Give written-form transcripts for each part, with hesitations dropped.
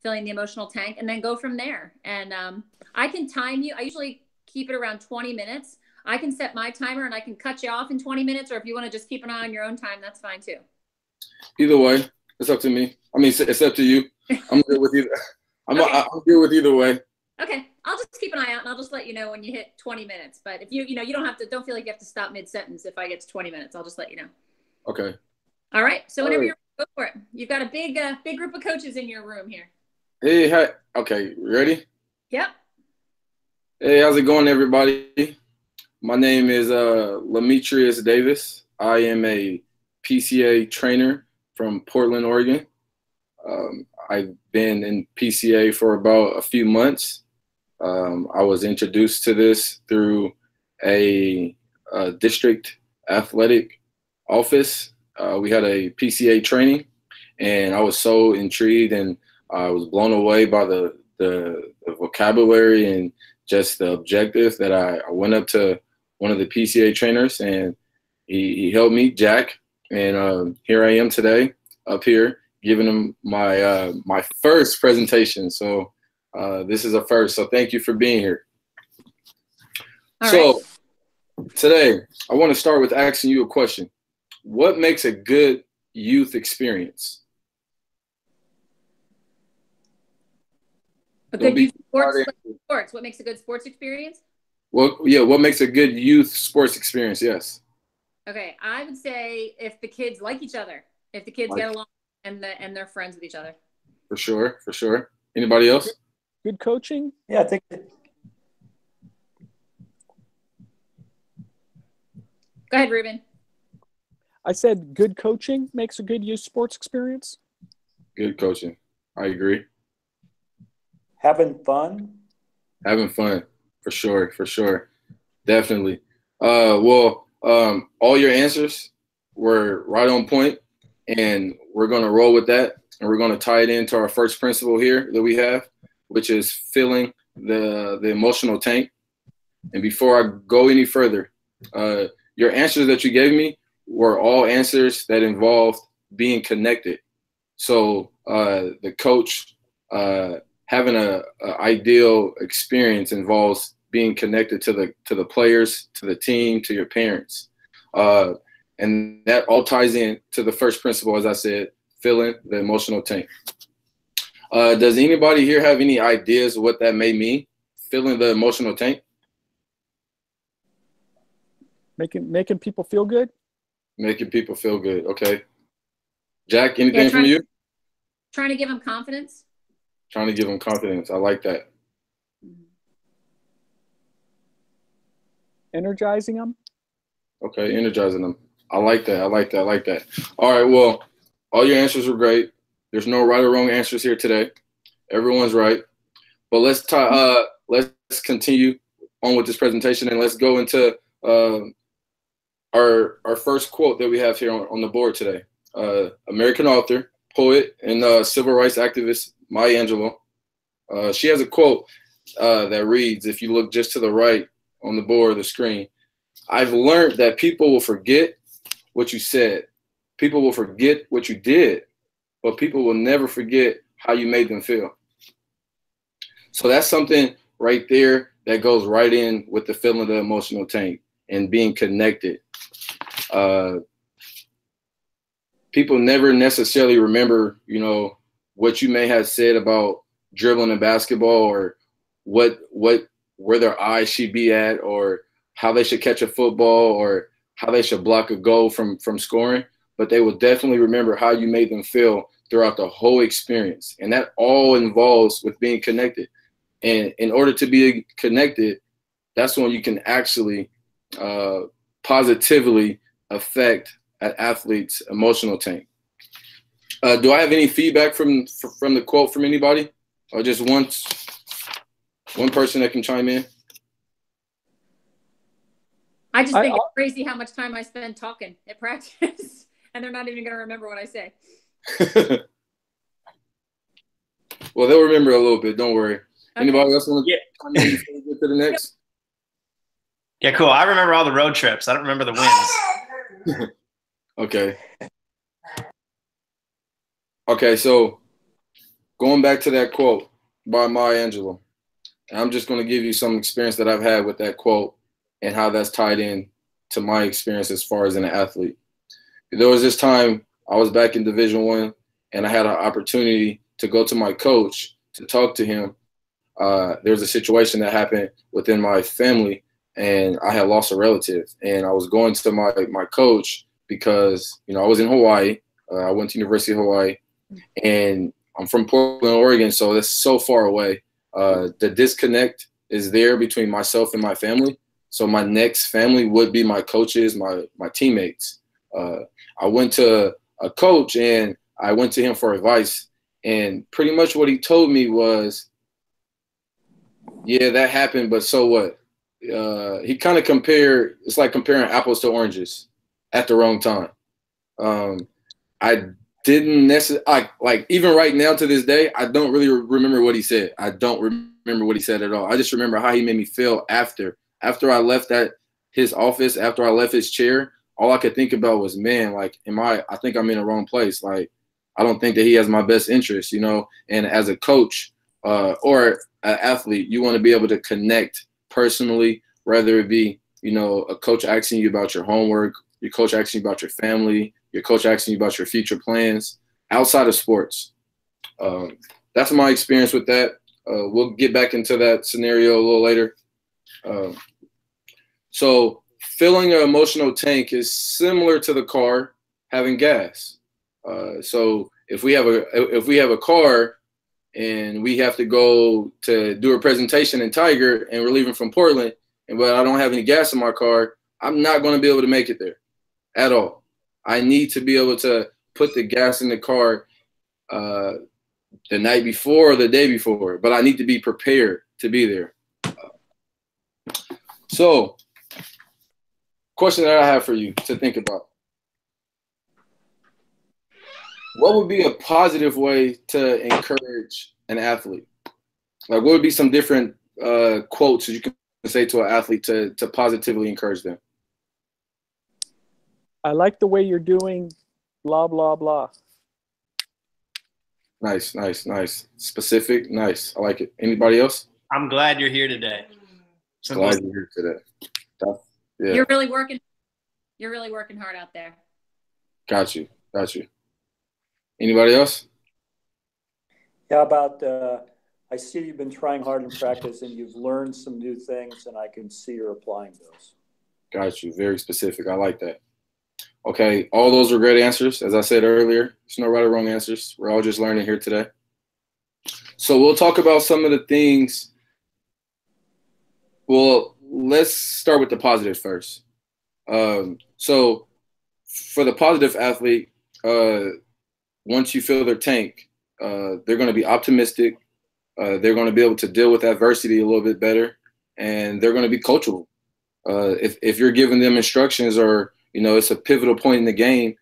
filling the emotional tank, and then go from there. And I can time you. I usually keep it around 20 minutes. I can set my timer and I can cut you off in 20 minutes, or if you want to just keep an eye on your own time, that's fine too. Either way, it's up to me. I mean, it's up to you. I'm good with either. I'm good with either way. Okay, I'll just keep an eye out, and I'll just let you know when you hit 20 minutes. But if you don't feel like you have to stop mid-sentence if I get to 20 minutes. I'll just let you know. Okay. All right. So whenever you're ready, go for it. You've got a big group of coaches in your room here. Hey, hi. Okay, ready? Yep. Hey, how's it going, everybody? My name is Lametrius Davis. I am a PCA trainer from Portland, Oregon. I've been in PCA for about a few months. I was introduced to this through a district athletic office. We had a PCA training, and I was so intrigued, and I was blown away by the vocabulary and just the objective that I went up to one of the PCA trainers, and he helped me, Jack, and here I am today up here giving him my my first presentation. So this is a first. So thank you for being here. All right. Today I want to start with asking you a question. What makes a good youth experience? A good youth sports. What makes a good sports experience? Well, yeah, what makes a good youth sports experience? Yes. Okay, I would say if the kids like each other, if the kids get along and they're friends with each other. For sure, for sure. Anybody else? Good coaching? Yeah, I think. Go ahead, Ruben. I said good coaching makes a good youth sports experience. Good coaching. I agree. Having fun. Having fun, for sure, for sure. Definitely. Well, all your answers were right on point, and we're going to roll with that, and we're going to tie it into our first principle here that we have, which is filling the emotional tank. And before I go any further, your answers that you gave me were all answers that involved being connected. So the coach having a ideal experience involves being connected to the players, to the team, to your parents. And that all ties in to the first principle, as I said, filling the emotional tank. Does anybody here have any ideas what that may mean, filling the emotional tank? Making people feel good? Making people feel good, okay. Jack, anything from you? Trying to give them confidence. Trying to give them confidence. I like that. Energizing them? Okay, energizing them. I like that. I like that. I like that. All right, well, all your answers were great. There's no right or wrong answers here today. Everyone's right. But let's continue on with this presentation, and let's go into our first quote that we have here on the board today. American author, poet, and civil rights activist Maya Angelou. She has a quote that reads, if you look just to the right on the board of the screen, I've learned that people will forget what you said. People will forget what you did, but people will never forget how you made them feel. So that's something right there that goes right in with the filling of the emotional tank and being connected. People never necessarily remember, what you may have said about dribbling a basketball, or where their eyes should be at, or how they should catch a football, or how they should block a goal from scoring. But they will definitely remember how you made them feel throughout the whole experience. And that all involves with being connected. And in order to be connected, that's when you can actually positively affect an athlete's emotional tank. Do I have any feedback from the quote from anybody, or just one person that can chime in? I just think it's crazy how much time I spend talking at practice, and they're not even going to remember what I say. Well, they'll remember a little bit. Don't worry. Okay. Anybody else want to come in before we get to the next? Yeah, cool. I remember all the road trips. I don't remember the wins. Okay. Okay, so going back to that quote by Maya Angelou, and I'm just going to give you some experience that I've had with that quote and how that's tied in to my experience as far as an athlete. There was this time I was back in Division I, and I had an opportunity to go to my coach to talk to him. There was a situation that happened within my family, and I had lost a relative. And I was going to my coach because, I was in Hawaii. I went to University of Hawaii, and I'm from Portland, Oregon, so that's so far away. The disconnect is there between myself and my family. So my next family would be my coaches, my teammates. I went to a coach, and I went to him for advice. And pretty much what he told me was, yeah, that happened, but so what? He kind of it's like comparing apples to oranges at the wrong time. I didn't necessarily, like even right now to this day, I don't really remember what he said. I don't remember what he said at all. I just remember how he made me feel after I left his office, after I left his chair. All I could think about was, man, like, I think I'm in the wrong place. Like, I don't think that he has my best interest, and as a coach or an athlete, you want to be able to connect personally, whether it be, a coach asking you about your homework, your coach asking you about your family, your coach asking you about your future plans outside of sports. That's my experience with that. We'll get back into that scenario a little later. So filling an emotional tank is similar to the car having gas. So if we have a car and we have to go to do a presentation in Tiger and we're leaving from Portland, but I don't have any gas in my car, I'm not going to be able to make it there at all. I need to be able to put the gas in the car the night before or the day before, but I need to be prepared to be there. So, question that I have for you to think about. What would be a positive way to encourage an athlete? Like, what would be some different quotes that you can say to an athlete to positively encourage them? I like the way you're doing blah, blah, blah. Nice. Specific, nice. I like it. Anybody else? I'm glad you're here today. Glad you're here today. Yeah. You're really working hard out there. Got you. Anybody else? Yeah, about I see you've been trying hard in practice and you've learned some new things, and I can see you're applying those. Got you. Very specific. I like that. Okay, all those were great answers. As I said earlier, there's no right or wrong answers. We're all just learning here today. So we'll talk about some of the things. Well, let's start with the positive first. So for the positive athlete, once you fill their tank, they're going to be optimistic. They're going to be able to deal with adversity a little bit better, and they're going to be coachable. If you're giving them instructions, or it's a pivotal point in the game,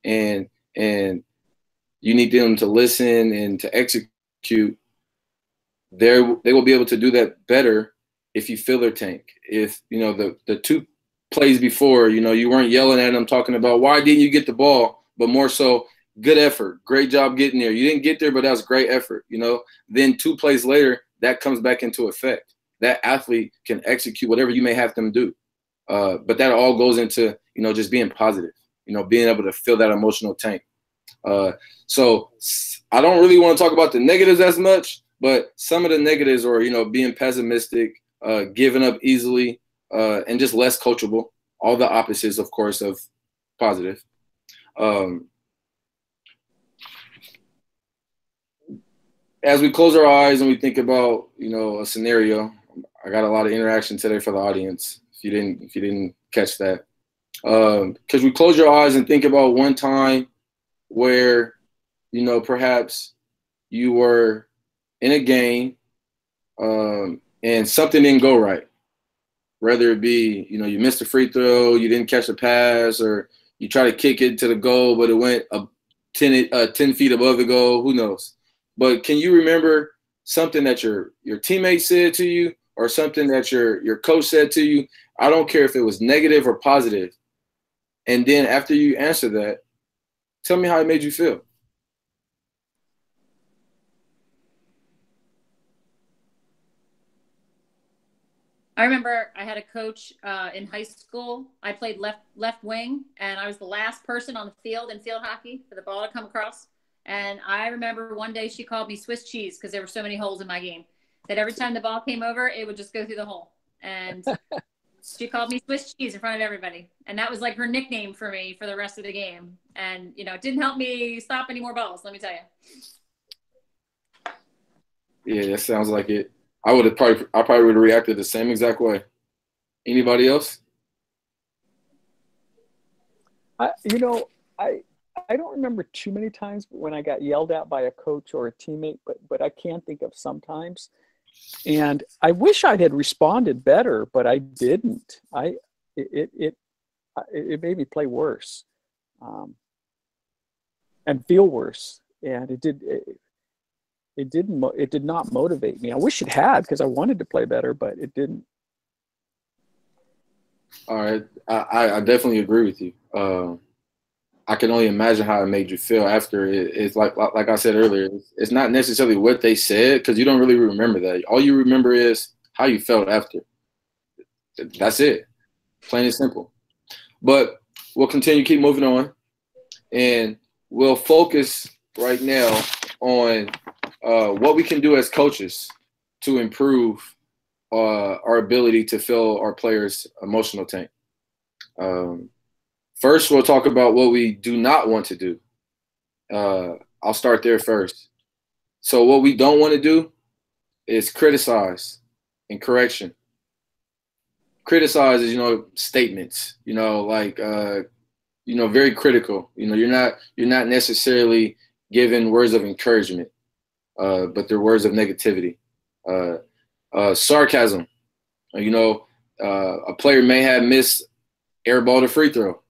and you need them to listen and to execute, they will be able to do that better if you fill their tank. If the two plays before, you weren't yelling at them talking about why didn't you get the ball, but more so, good effort, great job getting there. You didn't get there, but that was great effort. Then 2 plays later, that comes back into effect. That athlete can execute whatever you may have them do. But that all goes into, just being positive, being able to fill that emotional tank. So I don't really want to talk about the negatives as much, but some of the negatives are, being pessimistic, giving up easily, and just less coachable. All the opposites, of course, of positive. As we close our eyes and we think about, a scenario, I got a lot of interaction today for the audience. If you didn't catch that, because we close your eyes and think about one time where, perhaps you were in a game and something didn't go right. Whether it be, you missed a free throw, you didn't catch a pass, or you try to kick it to the goal, but it went 10 feet above the goal. Who knows? But can you remember something that your teammate said to you, or something that your coach said to you? I don't care if it was negative or positive. And then after you answer that, tell me how it made you feel. I remember I had a coach in high school. I played left wing, and I was the last person on the field in field hockey for the ball to come across. And I remember one day she called me Swiss cheese because there were so many holes in my game that every time the ball came over, it would just go through the hole. And she called me Swiss cheese in front of everybody. And that was like her nickname for me for the rest of the game. And, you know, it didn't help me stop any more balls, let me tell you. Yeah, that sounds like it. I probably would have reacted the same exact way. Anybody else? I don't remember too many times when I got yelled at by a coach or a teammate, but I can think of sometimes. And I wish I had responded better, but I didn't. It made me play worse, and feel worse. And it did not motivate me. I wish it had, because I wanted to play better, but it didn't. All right, I definitely agree with you. I can only imagine how it made you feel after it. It's like I said earlier, it's not necessarily what they said, because you don't really remember that. All you remember is how you felt after. That's it, plain and simple. But we'll keep moving on, and we'll focus right now on what we can do as coaches to improve our ability to fill our players' emotional tank. First, we'll talk about what we do not want to do. I'll start there first. So what we don't want to do is criticize and correction. Criticize is, statements, like, very critical. You're not necessarily giving words of encouragement, but they're words of negativity. Sarcasm. A player may have missed airballed a free throw,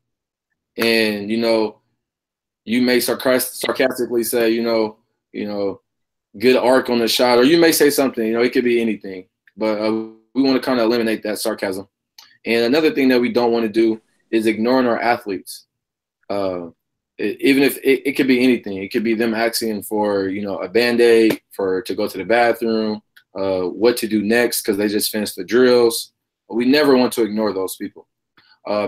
and you may sarcastically say, good arc on the shot, or you may say something. It could be anything, but we want to kind of eliminate that sarcasm. And another thing that we don't want to do is ignoring our athletes. Even if it could be anything, it could be them asking for a Band-Aid to go to the bathroom, what to do next because they just finished the drills. But we never want to ignore those people,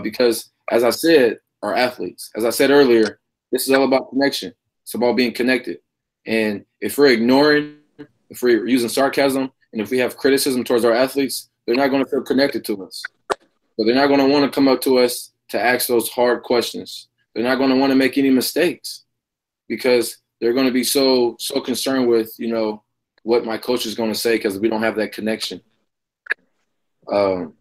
because, as I said, our athletes. As I said earlier, this is all about connection. It's about being connected. And if we're ignoring, if we're using sarcasm, and if we have criticism towards our athletes, they're not going to feel connected to us. So they're not going to want to come up to us to ask those hard questions. They're not going to want to make any mistakes, because they're going to be so concerned with, what my coach is going to say, because we don't have that connection. So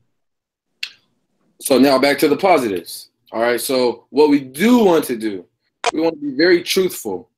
now back to the positives. All right. So what we do want to do, we want to be very truthful,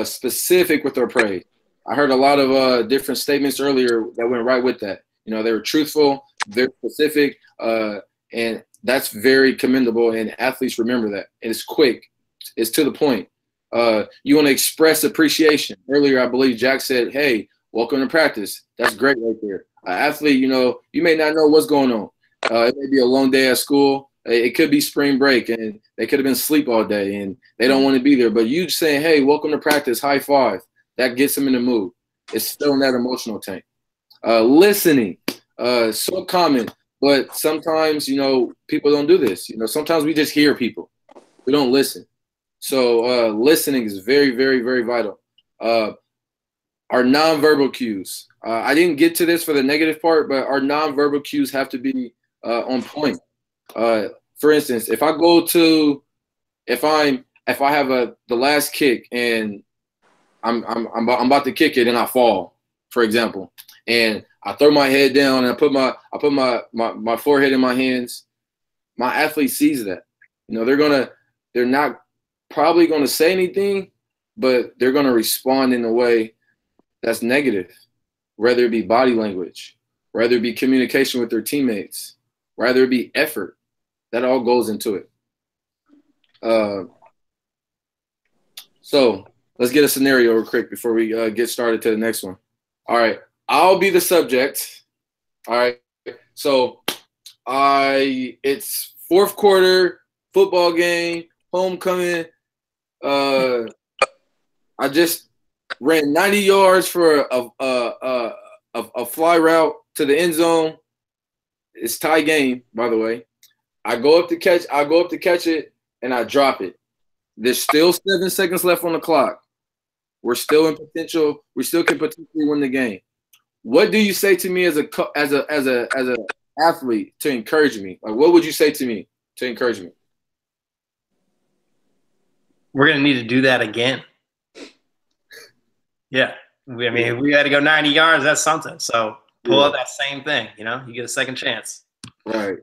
specific with our praise. I heard a lot of different statements earlier that went right with that. They were truthful, very specific, and that's very commendable. And athletes remember that. And it's quick. It's to the point. You want to express appreciation. Earlier, I believe Jack said, "Hey, welcome to practice." That's great right there. Athlete, you may not know what's going on. It may be a long day at school. It could be spring break, and they could have been asleep all day, and they don't want to be there. But you saying, "Hey, welcome to practice," high five, that gets them in the mood. It's filling that emotional tank. Listening, so common, but sometimes, people don't do this. Sometimes we just hear people. We don't listen. So listening is very, very, very vital. Our nonverbal cues. I didn't get to this for the negative part, but our nonverbal cues have to be on point. For instance, if I have the last kick and I'm about to kick it and I fall, for example, and I throw my head down and I put my forehead in my hands, my athlete sees that. They're not probably gonna say anything, but they're gonna respond in a way that's negative, whether it be body language, whether it be communication with their teammates, whether it be effort. That all goes into it. So let's get a scenario real quick before we get started to the next one. All right, I'll be the subject. All right, so it's fourth quarter, football game, homecoming. I just ran 90 yards for a fly route to the end zone. It's tie game, by the way. I go up to catch it, and I drop it. There's still 7 seconds left on the clock. We're still in potential. We still can potentially win the game. What do you say to me as a athlete to encourage me? Like, what would you say to me to encourage me? We're gonna need to do that again. Yeah, if we had to go 90 yards, that's something. So pull out that same thing. You know, you get a second chance. Right.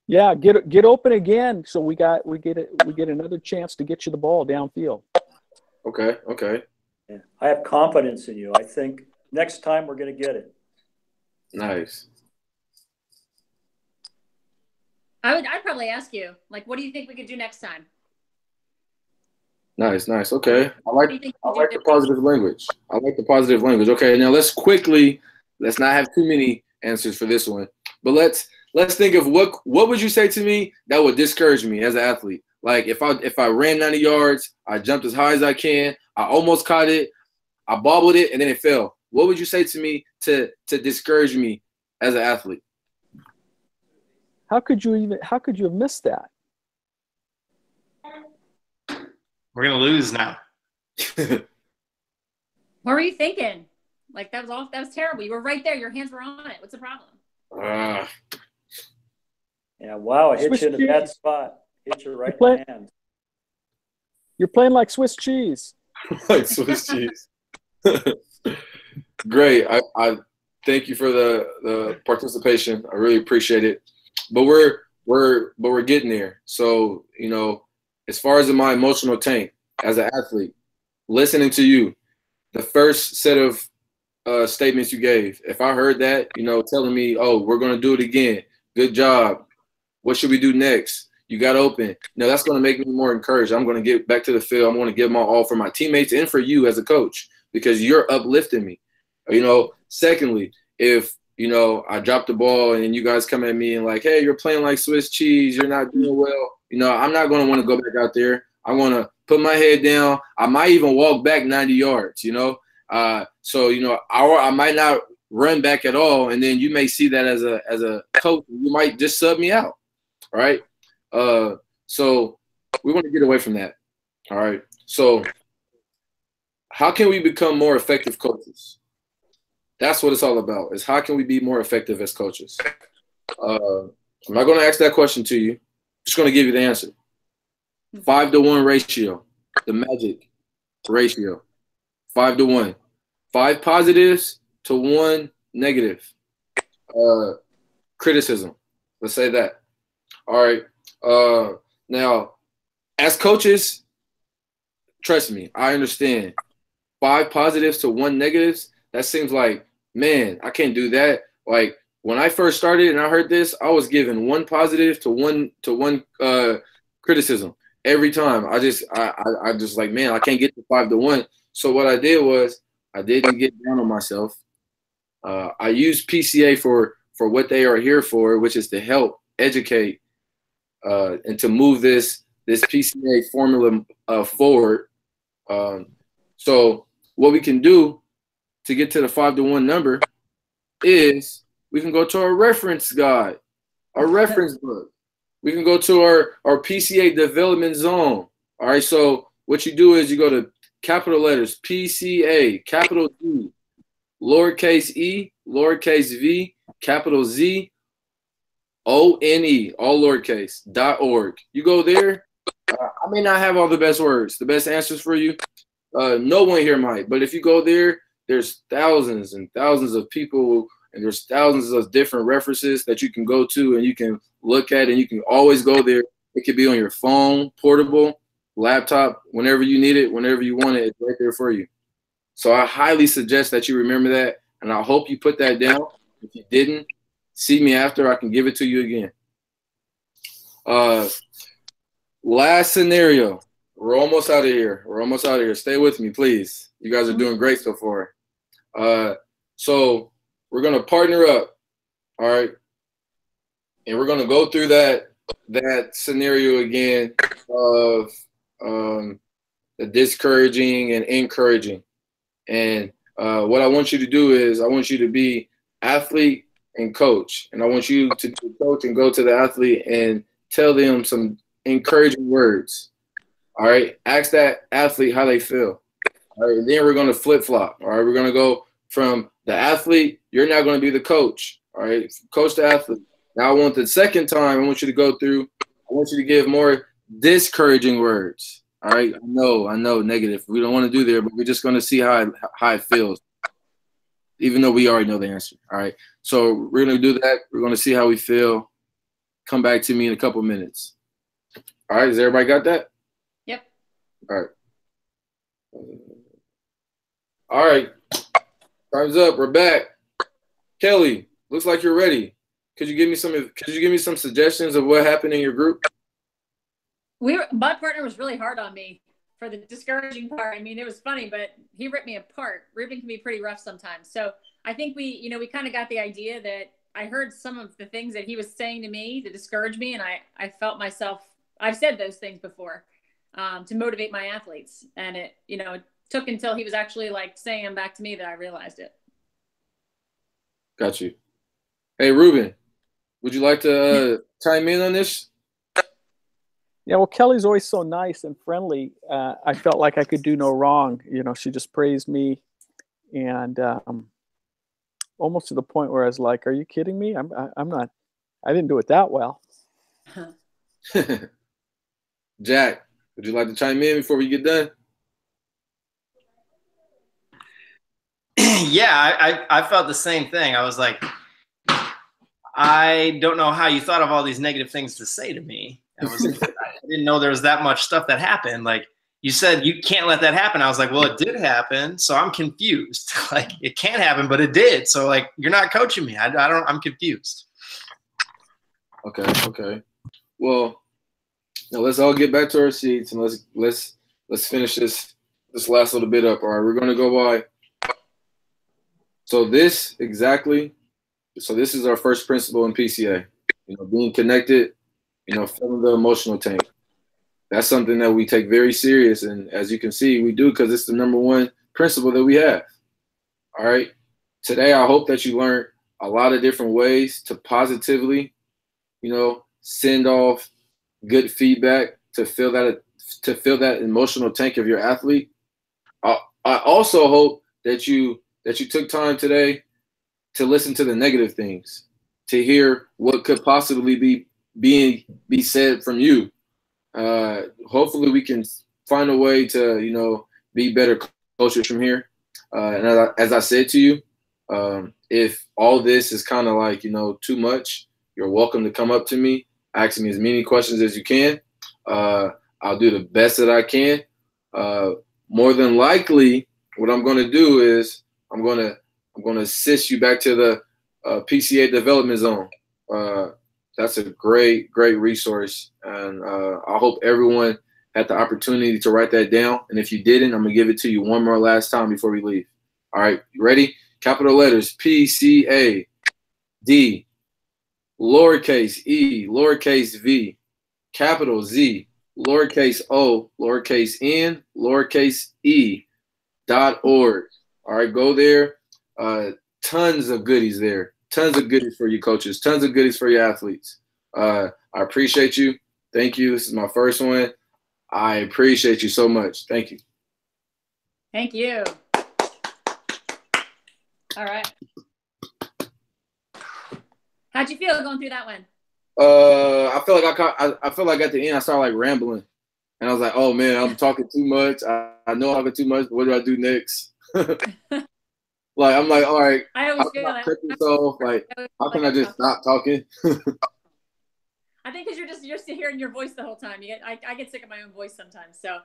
Yeah, get open again. So we get another chance to get you the ball downfield. Okay. Yeah. I have confidence in you. I think next time we're going to get it. Nice. I'd probably ask you, like, what do you think we could do next time? Nice. Okay. I like the positive language. Okay, now let's not have too many answers for this one. But let's think of what would you say to me that would discourage me as an athlete? Like if I ran 90 yards, I jumped as high as I can, I almost caught it, I bobbled it, and then it fell. What would you say to me to discourage me as an athlete? How could you have missed that? We're gonna lose now. What were you thinking? Like that was terrible. You were right there. Your hands were on it. What's the problem? Yeah, wow, it hit you in a bad spot. Hit you right in the hand. You're playing like Swiss cheese. Like Swiss cheese. Great. I thank you for the participation. I really appreciate it. But we're getting there. So, you know, as far as in my emotional tank as an athlete, listening to you, the first set of statements you gave, if I heard that, you know, telling me, oh, we're going to do it again. Good job. What should we do next? You got open. You know, that's going to make me more encouraged. I'm going to get back to the field. I'm going to give my all for my teammates and for you as a coach because you're uplifting me. You know, secondly, if, you know, I drop the ball and you guys come at me and like, hey, you're playing like Swiss cheese. You're not doing well. You know, I'm not going to want to go back out there. I want to put my head down. I might even walk back 90 yards, you know. So, you know, I might not run back at all. And then you may see that as a coach. You might just sub me out. All right. So we want to get away from that. All right. So how can we become more effective coaches? That's what it's all about, is how can we be more effective as coaches? I'm not going to ask that question to you. I'm just going to give you the answer. 5-to-1 ratio, the magic ratio. 5-to-1. 5 positives to 1 negative. Criticism. Let's say that. All right. Now, as coaches, trust me, I understand. 5 positives to 1 negatives, that seems like, man, I can't do that. Like, when I first started and I heard this, I was given 1 positive to one criticism every time. I just like, man, I can't get to 5-to-1. So what I did was I didn't get down on myself. I used PCA for what they are here for, which is to help educate and to move this PCA formula forward. So what we can do to get to the 5-to-1 number is we can go to our reference guide, our reference book. We can go to our PCA development zone. All right, so what you do is you go to capital letters, PCA, capital Z, lowercase e, lowercase v, capital Z, ONE, all lowercase, .org. You go there. I may not have all the best words, the best answers for you. No one here might, but if you go there, there's thousands and thousands of people, and there's thousands of different references that you can go to and you can look at, and you can always go there. It could be on your phone, portable, laptop, whenever you need it, whenever you want it, it's right there for you. So I highly suggest that you remember that, and I hope you put that down. If you didn't, see me after. I can give it to you again. Last scenario. We're almost out of here. Stay with me, please. You guys are doing great so far. So we're going to partner up, all right? And we're going to go through that scenario again of the discouraging and encouraging. And what I want you to do is I want you to be athlete and coach. And I want you to coach and go to the athlete and tell them some encouraging words. All right. Ask that athlete how they feel. All right. And then we're going to flip flop. All right. We're going to go from the athlete. You're now going to be the coach. All right. Coach the athlete. Now I want the second time, I want you to go through. I want you to give more discouraging words. All right. I know negative. We don't want to do there, but we're just going to see how it feels, even though we already know the answer. All right. So we're going to do that. We're going to see how we feel. Come back to me in a couple minutes. All right. Has everybody got that? Yep. All right. All right. Time's up. We're back. Kelly, looks like you're ready. Could you give me some suggestions of what happened in your group? My partner was really hard on me for the discouraging part. I mean, it was funny, but he ripped me apart. Ruben can be pretty rough sometimes. So I think we kind of got the idea that I heard some of the things that he was saying to me to discourage me. And I felt myself, I've said those things before to motivate my athletes. And it took until he was actually like saying them back to me that I realized it. Got you. Hey, Ruben, would you like to chime in on this? Yeah, well, Kelly's always so nice and friendly. I felt like I could do no wrong. She just praised me, and almost to the point where I was like, "Are you kidding me? I'm not. I didn't do it that well." Jack, would you like to chime in before we get done? Yeah, I felt the same thing. I was like, I don't know how you thought of all these negative things to say to me. I didn't know there was that much stuff that happened. Like you said, you can't let that happen. I was like, well, it did happen. So I'm confused. Like it can't happen, but it did. So like, you're not coaching me. I'm confused. Okay. Well, now let's all get back to our seats and let's finish this last little bit up. All right, we're going to go by. So this is our first principle in PCA, being connected, filling the emotional tank. That's something that we take very serious. And as you can see, we do because it's the number one principle that we have. All right. Today, I hope that you learned a lot of different ways to positively, send off good feedback to fill that emotional tank of your athlete. I also hope that you took time today to listen to the negative things, to hear what could possibly be said from you. Hopefully we can find a way to, be better coaches from here. And as I said to you, if all this is kind of like, too much, you're welcome to come up to me, ask me as many questions as you can. I'll do the best that I can. More than likely, what I'm going to do is I'm going to assist you back to the PCA development zone. That's a great resource. And I hope everyone had the opportunity to write that down. And if you didn't, I'm going to give it to you one more last time before we leave. All right, you ready? Capital letters, PCA, D, lowercase e, lowercase v, capital Z, lowercase o, lowercase n, lowercase e, .org. All right, go there. Tons of goodies there. Tons of goodies for you coaches. Tons of goodies for your athletes. I appreciate you. Thank you. This is my first one. I appreciate you so much. Thank you. Thank you. All right. How'd you feel going through that one? I feel like at the end I started like rambling, and I was like, "Oh man, I'm talking too much. I know I'm talking too much. But what do I do next?" Like I'm like, all right. I always feel that. Like, how can I just stop talking? I think because you're just hearing your voice the whole time. I get sick of my own voice sometimes. So,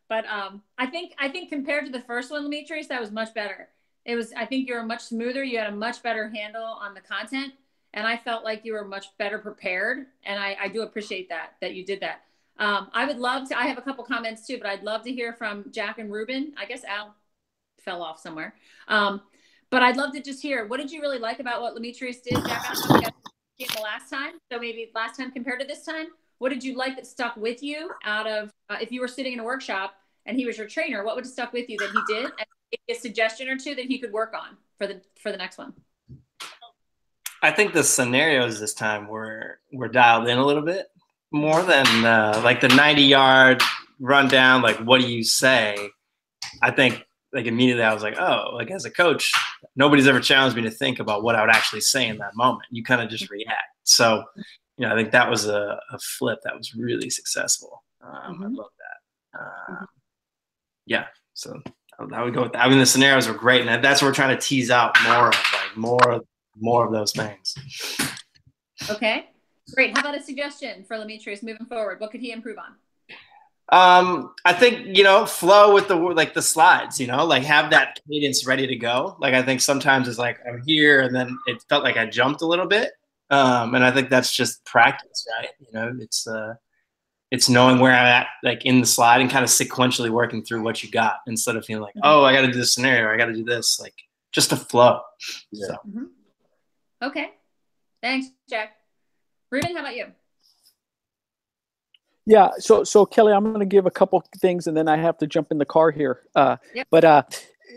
but I think compared to the first one, Lametrius, that was much better. I think you were much smoother. You had a much better handle on the content, and I felt like you were much better prepared. And I do appreciate that you did that. I would love to. I have a couple comments too, but I'd love to hear from Jack and Ruben. I guess Al fell off somewhere. But I'd love to just hear, what did you really like about what Lametrius did, Jack? I don't know if you got to see it the last time, so maybe last time compared to this time. What did you like that stuck with you out of, if you were sitting in a workshop and he was your trainer, what would have stuck with you that he did? And maybe a suggestion or two that he could work on for the next one. I think the scenarios this time were dialed in a little bit more than like the 90-yard rundown. Like, what do you say? I think like immediately I was like, oh, like as a coach, nobody's ever challenged me to think about what I would actually say in that moment. You kind of just react. So, I think that was a flip that was really successful. I love that. Yeah. So I would go with that. I mean, the scenarios were great, and that's what we're trying to tease out more of, like more of those things. Okay, great. How about a suggestion for Lametrius moving forward? What could he improve on? I think, flow with the slides, like have that cadence ready to go. Like, I think sometimes it's like I'm here and then it felt like I jumped a little bit. And I think that's just practice, right? It's knowing where I'm at, like in the slide, and kind of sequentially working through what you got instead of feeling like, oh, I got to do this scenario, I got to do this, like just a flow. Yeah. So. Okay. Thanks, Jack. Ruben, how about you? Yeah, so Kelly, I'm going to give a couple things, and then I have to jump in the car here. Yep. But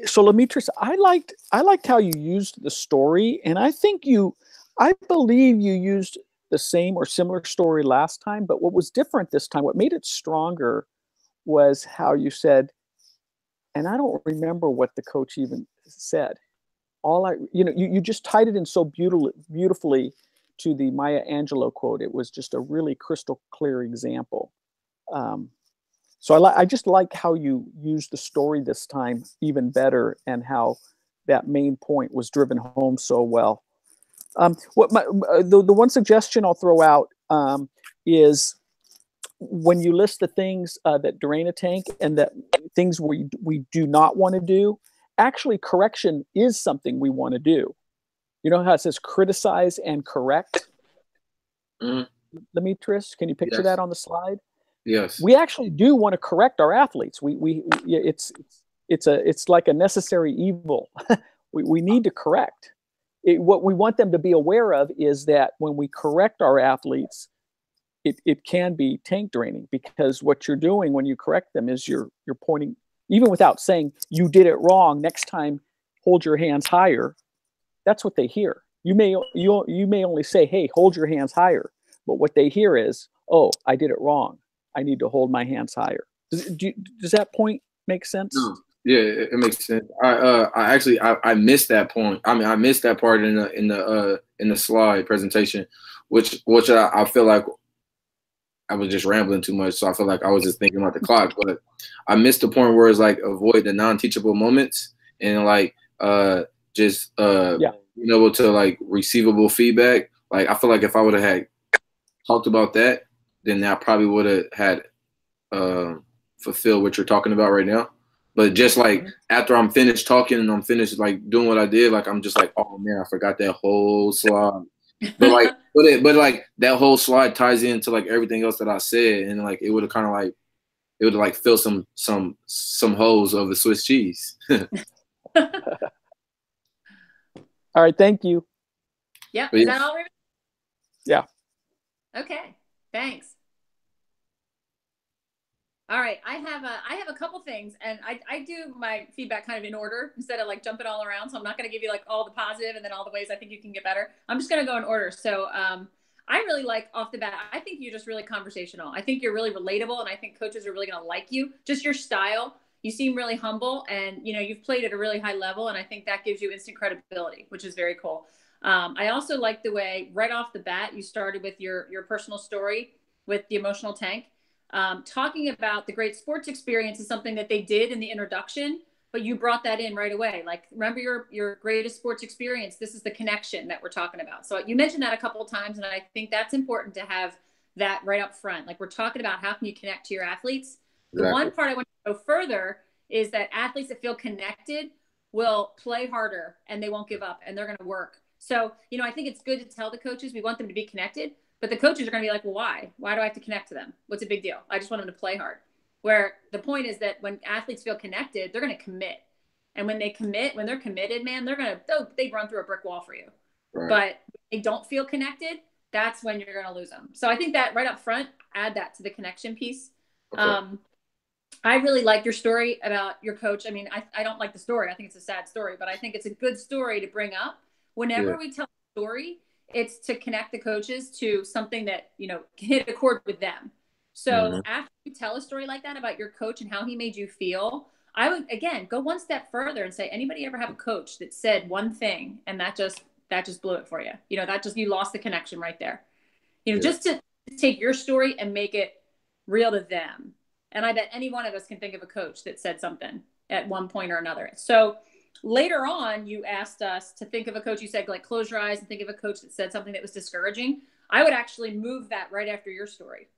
so Lametrius, I liked how you used the story, and I believe you used the same or similar story last time. But what was different this time, what made it stronger, was how you said, and I don't remember what the coach even said. You just tied it in so beautifully to the Maya Angelou quote. It was just a really crystal clear example. So I just like how you used the story this time even better, and how that main point was driven home so well. The one suggestion I'll throw out is when you list the things that drain a tank and that things we do not want to do, actually correction is something we want to do. You know how it says criticize and correct? Lametrius, can you picture that on the slide? Yes. We actually do want to correct our athletes. It's like a necessary evil. we need to correct. What we want them to be aware of is that when we correct our athletes, it can be tank draining, because what you're doing when you correct them is you're pointing, even without saying you did it wrong, next time hold your hands higher. That's what they hear. You may only say, hey, hold your hands higher, but what they hear is, oh, I did it wrong, I need to hold my hands higher. Does that point make sense? No. Yeah, it makes sense. I missed that point. I mean, I missed that part in the slide presentation, which I feel like I was just rambling too much. So I feel like I was just thinking about the clock, but I missed the point where it's like avoid the non-teachable moments, and like being able to like receivable feedback. Like, I feel like if I would have had talked about that, then I probably would have had fulfilled what you're talking about right now. But just like after I'm finished talking and I'm finished like doing what I did, like I'm just like, oh man, I forgot that whole slide. But like that whole slide ties into like everything else that I said, and like it would have kind of like fill some holes of the Swiss cheese. All right, thank you. Yeah, is that all, Ruben? Yeah. Okay, thanks. All right, I have a couple things, and I do my feedback kind of in order instead of like jumping all around. So I'm not going to give you like all the positive and then all the ways I think you can get better. I'm just going to go in order. So I really like off the bat, I think you're just really conversational. I think you're really relatable, and I think coaches are really going to like you. Just your style. You seem really humble, and you've played at a really high level, and I think that gives you instant credibility, which is very cool. I also like the way right off the bat you started with your personal story with the emotional tank. Talking about the great sports experience is something that they did in the introduction, but you brought that in right away. Like, remember your greatest sports experience. This is the connection that we're talking about. So you mentioned that a couple of times, and I think that's important to have that right up front. Like, we're talking about how can you connect to your athletes. The one part I want to go further is that athletes that feel connected will play harder and they won't give up and they're going to work. So, I think it's good to tell the coaches we want them to be connected, but the coaches are going to be like, well, why? Why do I have to connect to them? What's a big deal? I just want them to play hard. Where the point is that when athletes feel connected, they're going to commit. And when they're committed, man, they run through a brick wall for you. Right. But if they don't feel connected, that's when you're going to lose them. So I think that right up front, add that to the connection piece. Okay. I really like your story about your coach. I mean, I don't like the story. I think it's a sad story, but I think it's a good story to bring up. Whenever we tell a story, It's to connect the coaches to something that, you know, can hit a chord with them. So after you tell a story like that about your coach and how he made you feel, I would, again, go one step further and say, anybody ever have a coach that said one thing and that just blew it for you? You know, you lost the connection right there. You know, just to take your story and make it real to them. And I bet any one of us can think of a coach that said something at one point or another. So later on, you asked us to think of a coach. You said, like, close your eyes and think of a coach that said something that was discouraging. I would actually move that right after your story.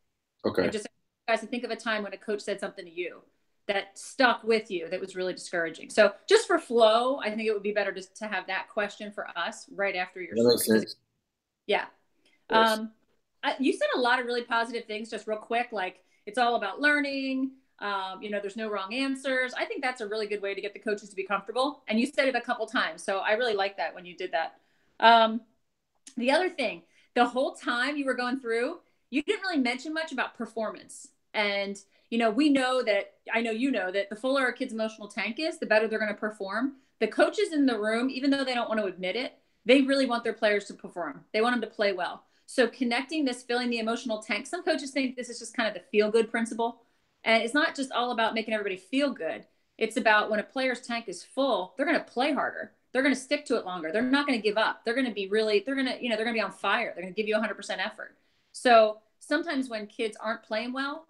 Okay. And just guys to think of a time when a coach said something to you that stuck with you, that was really discouraging. So just for flow, I think it would be better just to have that question for us right after your story. Makes sense. Yeah. Yes. You said a lot of really positive things, just real quick, like it's all about learning. You know, there's no wrong answers. I think that's a really good way to get the coaches to be comfortable. And you said it a couple times. So I really like that when you did that. The other thing, the whole time you were going through, you didn't really mention much about performance. And, you know, I know you know that the fuller a kid's emotional tank is, the better they're going to perform. The coaches in the room, even though they don't want to admit it, they really want their players to perform. They want them to play well. So connecting this, filling the emotional tank, some coaches think this is just kind of the feel-good principle. And it's not just all about making everybody feel good. It's about when a player's tank is full, they're going to play harder. They're going to stick to it longer. They're not going to give up. They're going to be they're going to be on fire. They're going to give you 100% effort. So sometimes when kids aren't playing well,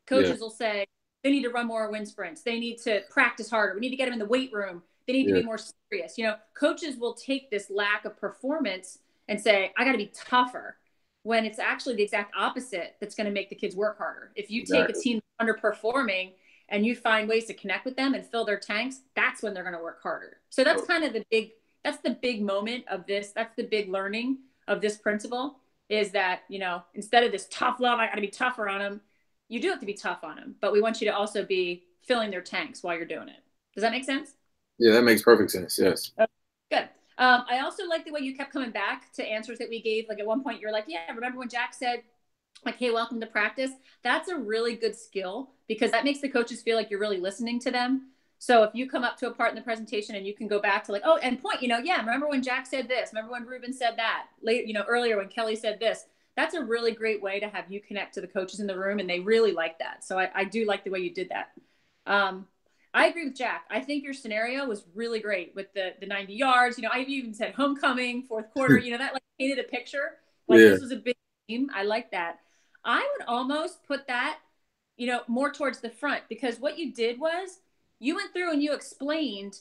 coaches will say they need to run more wind sprints. They need to practice harder. We need to get them in the weight room. They need to be more serious. You know, coaches will take this lack of performance and say, I got to be tougher, when it's actually the exact opposite that's going to make the kids work harder. If you take a team underperforming and you find ways to connect with them and fill their tanks, that's when they're going to work harder. So that's kind of that's the big moment of this. That's the big learning of this principle, is that, you know, instead of this tough love, I got to be tougher on them. You do have to be tough on them, but we want you to also be filling their tanks while you're doing it. Does that make sense? Yeah, that makes perfect sense. Yes. Okay, good. I also like the way you kept coming back to answers that we gave. Like at one point, you're like, yeah, remember when Jack said, like, hey, welcome to practice? That's a really good skill, because that makes the coaches feel like you're really listening to them. So if you come up to a part in the presentation and you can go back to like, oh, and point, you know, yeah, remember when Jack said this? Remember when Ruben said that? Later, you know, earlier when Kelly said this? That's a really great way to have you connect to the coaches in the room, and they really like that. So I do like the way you did that. I agree with Jack. I think your scenario was really great with the 90 yards. You know, I even said homecoming, fourth quarter, you know, that like painted a picture. Like this was a big team. I like that. I would almost put that, you know, more towards the front, because what you did was you went through and you explained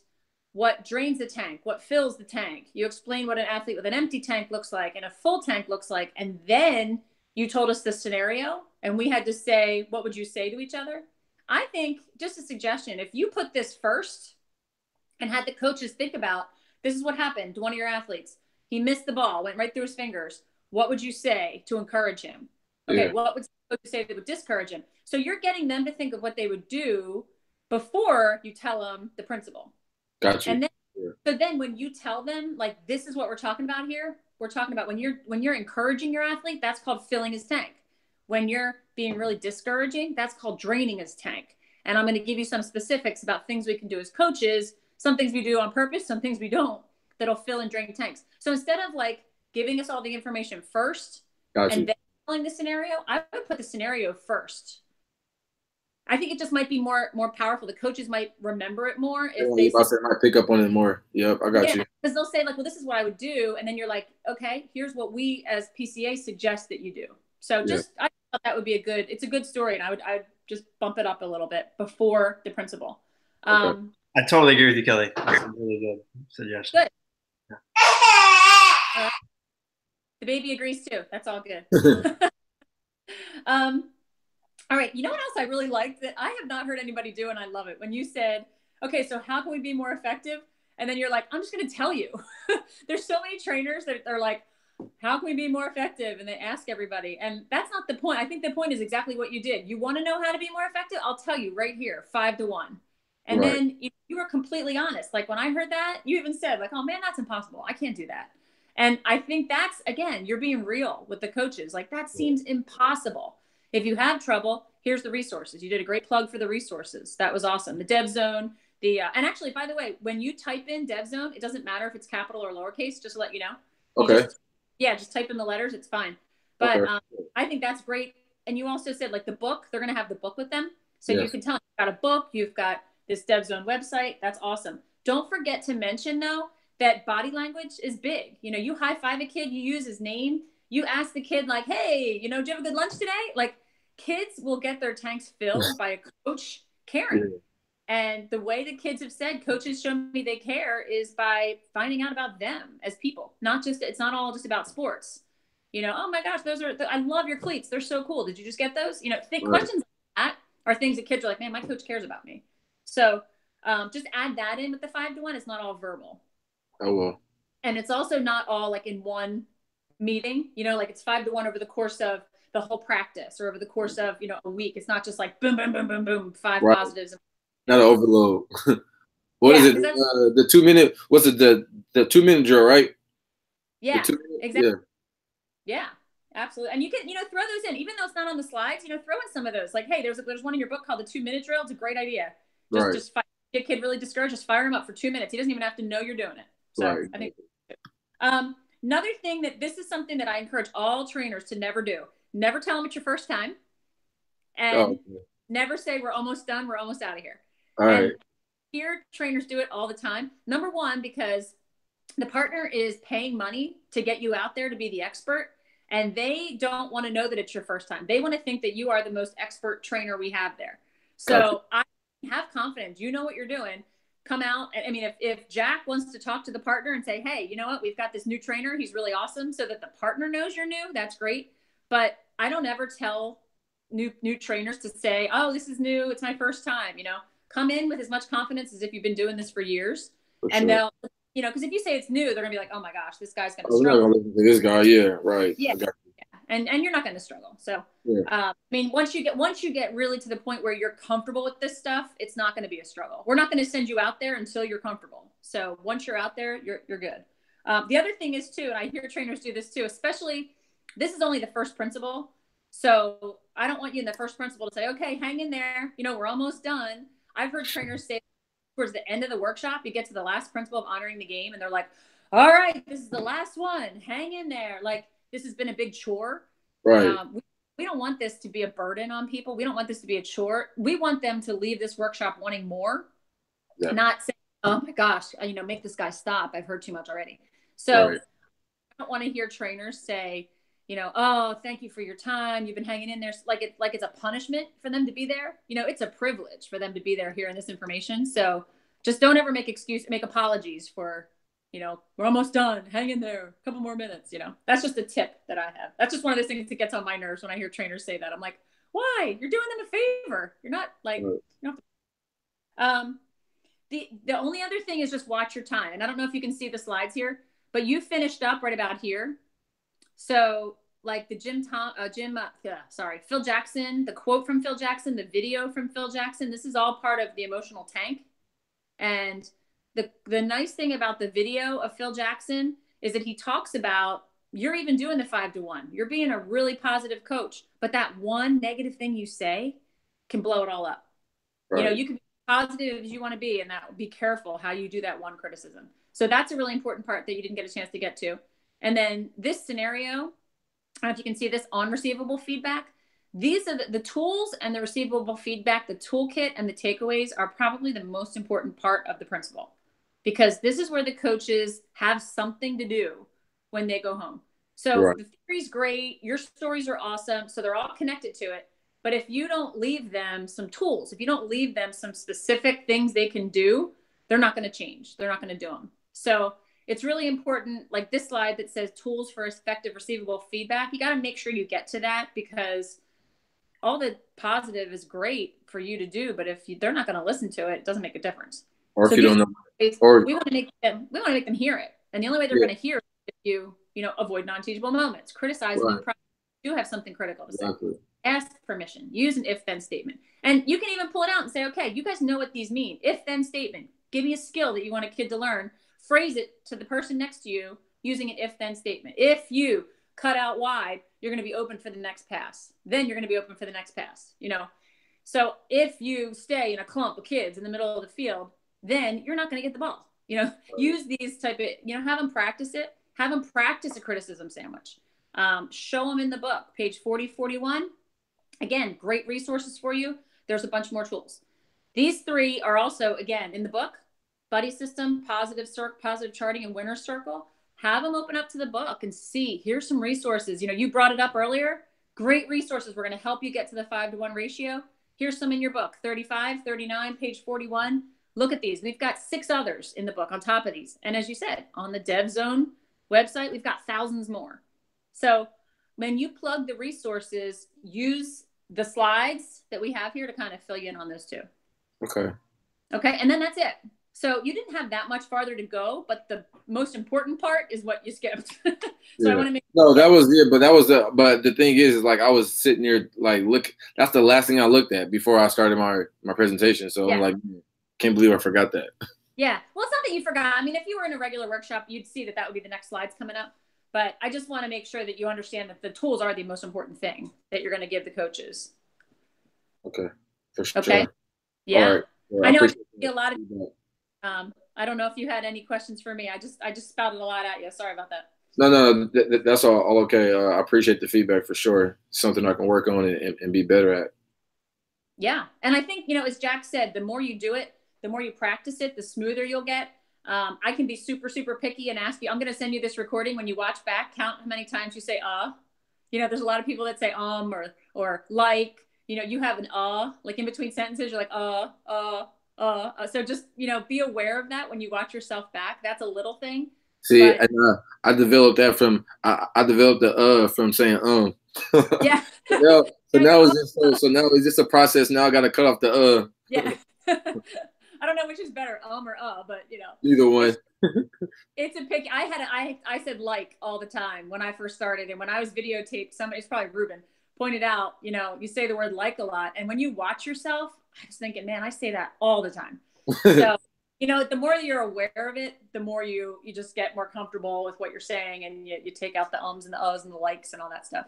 what drains the tank, what fills the tank. You explained what an athlete with an empty tank looks like and a full tank looks like. And then you told us the scenario and we had to say, what would you say to each other? I think, just a suggestion, if you put this first and had the coaches think about, this is what happened to one of your athletes. He missed the ball, went right through his fingers. What would you say to encourage him? Okay, what would the coach say that would discourage him? So you're getting them to think of what they would do before you tell them the principle. Gotcha. And then, so then when you tell them, like, this is what we're talking about here, we're talking about when you're encouraging your athlete, that's called filling his tank. When you're being really discouraging, that's called draining his tank. And I'm going to give you some specifics about things we can do as coaches, some things we do on purpose, some things we don't, that'll fill and drain tanks. So instead of like giving us all the information first and then telling the scenario, I would put the scenario first. I think it just might be more powerful. The coaches might remember it more if they might pick up on it more. Yep, I got you. Because they'll say like, well, this is what I would do. And then you're like, okay, here's what we as PCA suggest that you do. So I thought that would be it's a good story. And I'd just bump it up a little bit before the principal. I totally agree with you, Kelly. That's a really good suggestion. Good. The baby agrees too. That's all good. All right. You know what else I really liked that I have not heard anybody do, and I love it? When you said, okay, so how can we be more effective? And then you're like, I'm just going to tell you. There's so many trainers that are like, how can we be more effective? And they ask everybody. And that's not the point. I think the point is exactly what you did. You want to know how to be more effective? I'll tell you right here, 5-1. And then you were completely honest. Like when I heard that, you even said like, oh man, that's impossible. I can't do that. And I think that's, again, you're being real with the coaches. Like that seems impossible. If you have trouble, here's the resources. You did a great plug for the resources. That was awesome. The Dev Zone, and actually, by the way, when you type in Dev Zone, it doesn't matter if it's capital or lowercase, just to let you know. Okay. Yeah, just type in the letters. It's fine. But Okay. I think that's great. And you also said like the book, they're going to have the book with them. So Yes. you can tell them you've got a book, you've got this DevZone website. That's awesome. Don't forget to mention though, that body language is big. You know, you high five a kid, you use his name, you ask the kid like, hey, you know, do you have a good lunch today? Like kids will get their tanks filled by a coach caring. Yeah. And the way the kids have said coaches show me they care is by finding out about them as people, not just, it's not all just about sports. You know, oh my gosh, I love your cleats. They're so cool. Did you just get those? You know, think Right. questions like that are things that kids are like, man, my coach cares about me. So just add that in with the 5-to-1. It's not all verbal. I will. And it's also not all like in one meeting, you know, like it's 5-to-1 over the course of the whole practice or over the course of, you know, a week. It's not just like boom, boom, boom, boom, boom, 5 Right. positives. Not an overload. What is it? The 2 minute, what's it? The 2 minute drill, right? Yeah, exactly. Yeah. Yeah, absolutely. And you can, you know, throw those in, even though it's not on the slides, you know, throw in some of those. Like, hey, there's one in your book called the 2-minute drill. It's a great idea. Just get a kid really discouraged. Just fire him up for 2 minutes. He doesn't even have to know you're doing it. So right. I think another thing that this is something that I encourage all trainers to never do. Never tell them it's your first time. And never say we're almost done. We're almost out of here. All right. And here trainers do it all the time. Number one, because the partner is paying money to get you out there to be the expert. And they don't want to know that it's your first time. They want to think that you are the most expert trainer we have there. So I have confidence. You know what you're doing. Come out. I mean, if Jack wants to talk to the partner and say, hey, you know what? We've got this new trainer. He's really awesome. So that the partner knows you're new. That's great. But I don't ever tell new trainers to say, oh, this is new. It's my first time. You know, come in with as much confidence as if you've been doing this for years. And they'll, you know, because if you say it's new, they're gonna be like, oh my gosh, this guy's gonna struggle. I'm not gonna listen to this guy. Yeah, right. Yeah. And you're not gonna struggle. So I mean, once you get really to the point where you're comfortable with this stuff, it's not gonna be a struggle. We're not gonna send you out there until you're comfortable. So once you're out there, you're good. The other thing is too, and I hear trainers do this too, especially this is only the first principle. So I don't want you in the first principle to say, okay, hang in there. You know, we're almost done. I've heard trainers say towards the end of the workshop, you get to the last principle of honoring the game and they're like, all right, this is the last one. Hang in there. Like this has been a big chore. Right. We don't want this to be a burden on people. We don't want this to be a chore. We want them to leave this workshop wanting more, not saying, oh my gosh, you know, make this guy stop. I've heard too much already. So I don't want to hear trainers say, you know, oh, thank you for your time. You've been hanging in there. Like it's a punishment for them to be there. You know, it's a privilege for them to be there hearing this information. So just don't ever make apologies for, you know, we're almost done. Hang in there. A couple more minutes. You know, that's just a tip that I have. That's just one of those things that gets on my nerves when I hear trainers say that. I'm like, why? You're doing them a favor. You're not like, you know. The only other thing is just watch your time. And I don't know if you can see the slides here, but you finished up right about here. So like the Phil Jackson, the quote from Phil Jackson, the video from Phil Jackson, this is all part of the emotional tank. And the nice thing about the video of Phil Jackson is that he talks about, you're even doing the 5-to-1. You're being a really positive coach, but that one negative thing you say can blow it all up. Right. You know, you can be positive as you want to be, and that be careful how you do that one criticism. So that's a really important part that you didn't get a chance to get to. And then this scenario, I don't know if you can see this on receivable feedback. These are the tools and the receivable feedback, the toolkit and the takeaways are probably the most important part of the principle, because this is where the coaches have something to do when they go home. So the theory's great. Your stories are awesome. So they're all connected to it. But if you don't leave them some tools, if you don't leave them some specific things they can do, they're not going to change. They're not going to do them. So it's really important, like this slide that says tools for effective receivable feedback. You got to make sure you get to that, because all the positive is great for you to do, but if they're not going to listen to it, it doesn't make a difference. Or so if you don't know, we want to make them hear it, and the only way they're going to hear it is if you know, avoid non-teachable moments, criticize them, do have something critical to say, ask permission, use an if-then statement, and you can even pull it out and say, okay, you guys know what these mean. If-then statement. Give me a skill that you want a kid to learn. Phrase it to the person next to you using an if-then statement. If you cut out wide, you're going to be open for the next pass. Then you're going to be open for the next pass, you know? So if you stay in a clump of kids in the middle of the field, then you're not going to get the ball, you know? Use these type of, you know, have them practice it, Have them practice a criticism sandwich. Show them in the book, page 40, 41. Again, great resources for you. There's a bunch more tools. These 3 are also, again, in the book, buddy system, positive charting, and winner's circle. Have them open up to the book and see, here's some resources. You know, you brought it up earlier. Great resources. We're going to help you get to the 5-to-1 ratio. Here's some in your book, 35, 39, page 41. Look at these. We've got 6 others in the book on top of these. And as you said, on the DevZone website, we've got thousands more. So when you plug the resources, use the slides that we have here to kind of fill you in on those too. Okay. Okay. And then that's it. So you didn't have that much farther to go, but the most important part is what you skipped. I want to make but the thing is like I was sitting there like that's the last thing I looked at before I started my presentation. So I'm like, can't believe I forgot that. Yeah. Well, it's not that you forgot. I mean, if you were in a regular workshop, you'd see that would be the next slides coming up. But I just want to make sure that you understand that the tools are the most important thing that you're going to give the coaches. Okay. For sure. Okay. Yeah. All right. Well, I know I see a lot of I don't know if you had any questions for me. I just spouted a lot at you. Sorry about that. No, that's all okay. I appreciate the feedback for sure. Something I can work on and be better at. Yeah. And I think, as Jack said, the more you do it, the more you practice it, the smoother you'll get. I can be super, super picky and ask you, I'm going to send you this recording. When you watch back, count how many times you say, there's a lot of people that say, or like, you have an, like in between sentences, you're like, so just, be aware of that when you watch yourself back. That's a little thing. See, and, I developed that from, I developed the, from saying, Yeah. So now it's just a process. Now I got to cut off the, Yeah. I don't know which is better, or but either one. It's a pick. I said like all the time when I first started, and when I was videotaped, it's probably Ruben pointed out, you say the word like a lot, and when you watch yourself, I was thinking, man, I say that all the time. So, the more that you're aware of it, the more you just get more comfortable with what you're saying, and you take out the ums and the uhs and the likes and all that stuff.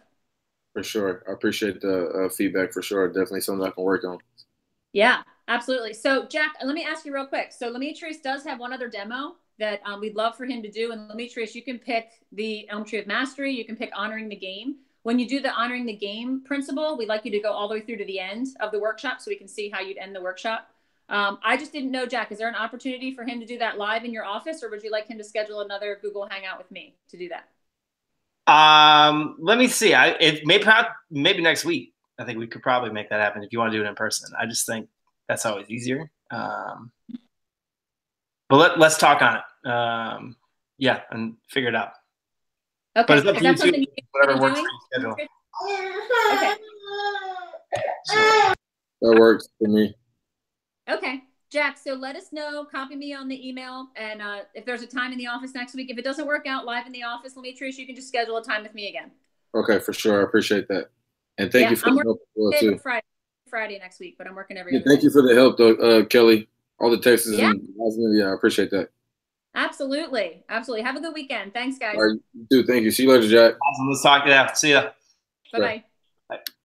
For sure. I appreciate the feedback for sure. Definitely something I can work on. Yeah, absolutely. So Jack, let me ask you real quick. So Lametrius does have one other demo that we'd love for him to do. And Lametrius, you can pick the Elm Tree of Mastery. You can pick Honoring the Game. When you do the Honoring the Game principle, we'd like you to go all the way through to the end of the workshop so we can see how you'd end the workshop. I just didn't know, Jack, is there an opportunity for him to do that live in your office, or would you like him to schedule another Google Hangout with me to do that? Let me see. Maybe next week. I think we could probably make that happen if you want to do it in person. I just think that's always easier. But let's talk on it. Yeah, and figure it out. Okay. But it's up to you too, whatever works for your schedule. Okay. So that works for me. Okay. Jack, so let us know, copy me on the email, and if there's a time in the office next week. If it doesn't work out live in the office, Lametrius, you can just schedule a time with me again. Okay, for sure. I appreciate that. And thank you for the help as well, too. Friday next week, but I'm working every other Thank day. you for the help, though, Kelly. All the texts and I appreciate that. Absolutely. Absolutely. Have a good weekend. Thanks, guys. All right, dude, thank you. See you later, Jack. Awesome. Let's talk it out. See ya. Bye-bye. Bye.